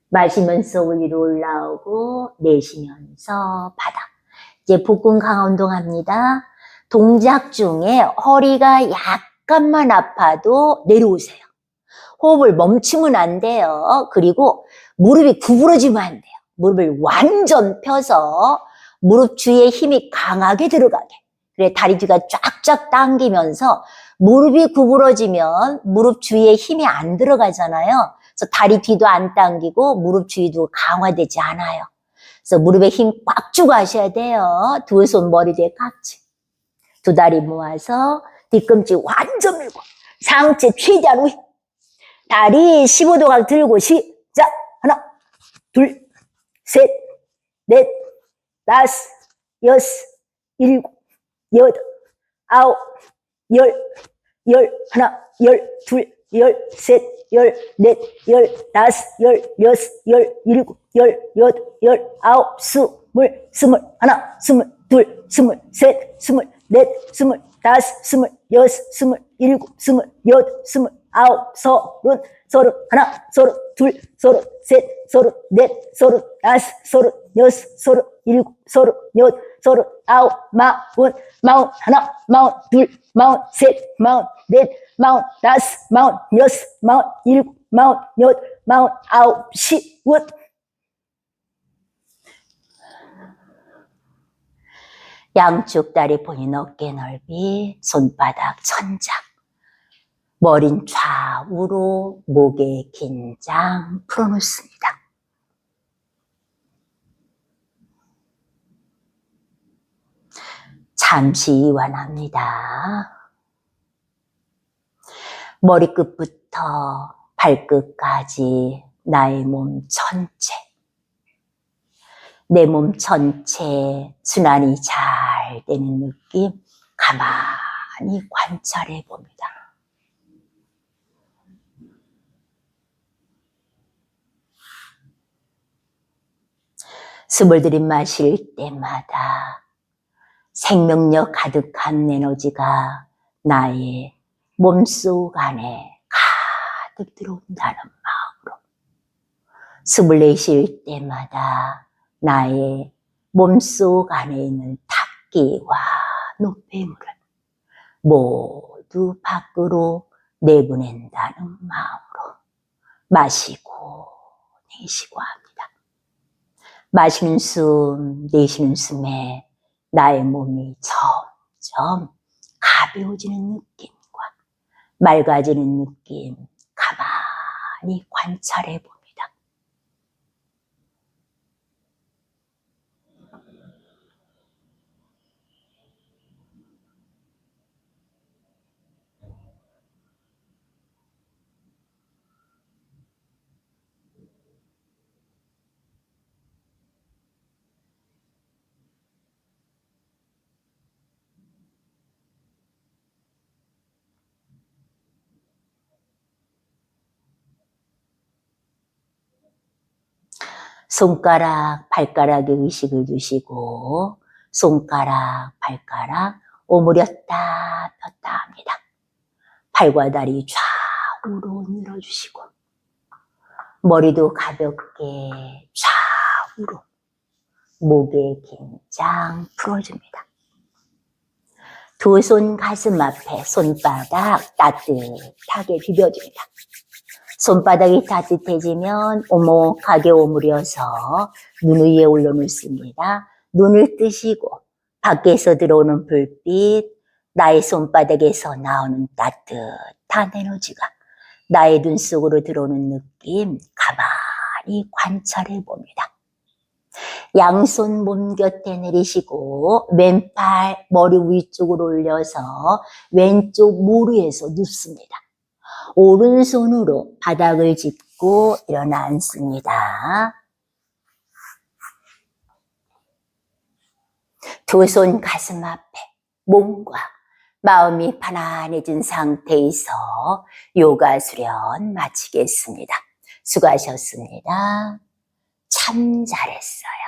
마시면서 위로 올라오고 내쉬면서 바닥. 이제 복근 강화 운동합니다. 동작 중에 허리가 약간만 아파도 내려오세요. 호흡을 멈추면 안 돼요. 그리고 무릎이 구부러지면 안 돼요. 무릎을 완전 펴서 무릎 주위에 힘이 강하게 들어가게. 그래 다리 뒤가 쫙쫙 당기면서 무릎이 구부러지면 무릎 주위에 힘이 안 들어가잖아요. 그래서 다리 뒤도 안 당기고 무릎 주위도 강화되지 않아요. 그래서 무릎에 힘 꽉 주고 하셔야 돼요. 두 손 머리 뒤에 깍지. 두 다리 모아서 뒤꿈치 완전 밀고 상체 최대한 위. 다리 15도각 들고 시작. 하나, 둘, 셋, 넷, 다섯, 여섯, 일곱, 여덟, 아홉, 열, 하나, 둘, 셋, 넷, 다섯, 여섯, 일곱, 여덟, 아홉, 스물, 하나, 둘, 셋, 넷, 다섯, 여섯, 일곱, 여덟, 아홉, 서른, 하나, 둘, 셋, 넷, 다섯, 여섯, 일곱, 여덟, 아홉, 마흔, 하나, 둘, 셋, 넷, 다섯, 여섯, 일곱, 여덟, 아홉, 운. 양쪽 다리 본인 어깨 넓이, 손바닥 천장. 머린 좌우로 목에 긴장 풀어놓습니다. 잠시 이완합니다. 머리끝부터 발끝까지 나의 몸 전체. 내 몸 전체 순환이 잘 되는 느낌 가만히 관찰해 봅니다. 숨을 들이마실 때마다 생명력 가득한 에너지가 나의 몸속 안에 가득 들어온다는 마음으로 숨을 내쉴 때마다 나의 몸속 안에 있는 탁기와 노폐물을 모두 밖으로 내보낸다는 마음으로 마시고 내쉬고 합니다. 마시는 숨, 내쉬는 숨에 나의 몸이 점점 가벼워지는 느낌과 맑아지는 느낌 가만히 관찰해 봅니다. 손가락, 발가락에 의식을 두시고 손가락, 발가락 오므렸다 폈다 합니다. 팔과 다리 좌우로 늘어주시고 머리도 가볍게 좌우로 목의 긴장 풀어줍니다. 두 손 가슴 앞에 손바닥 따뜻하게 비벼줍니다. 손바닥이 따뜻해지면 오목하게 오므려서 눈 위에 올려놓습니다. 눈을 뜨시고 밖에서 들어오는 불빛, 나의 손바닥에서 나오는 따뜻한 에너지가 나의 눈 속으로 들어오는 느낌 가만히 관찰해 봅니다. 양손 몸 곁에 내리시고 왼팔 머리 위쪽으로 올려서 왼쪽 무릎에서 눕습니다. 오른손으로 바닥을 짚고 일어나 앉습니다. 두 손 가슴 앞에 몸과 마음이 편안해진 상태에서 요가 수련 마치겠습니다. 수고하셨습니다. 참 잘했어요.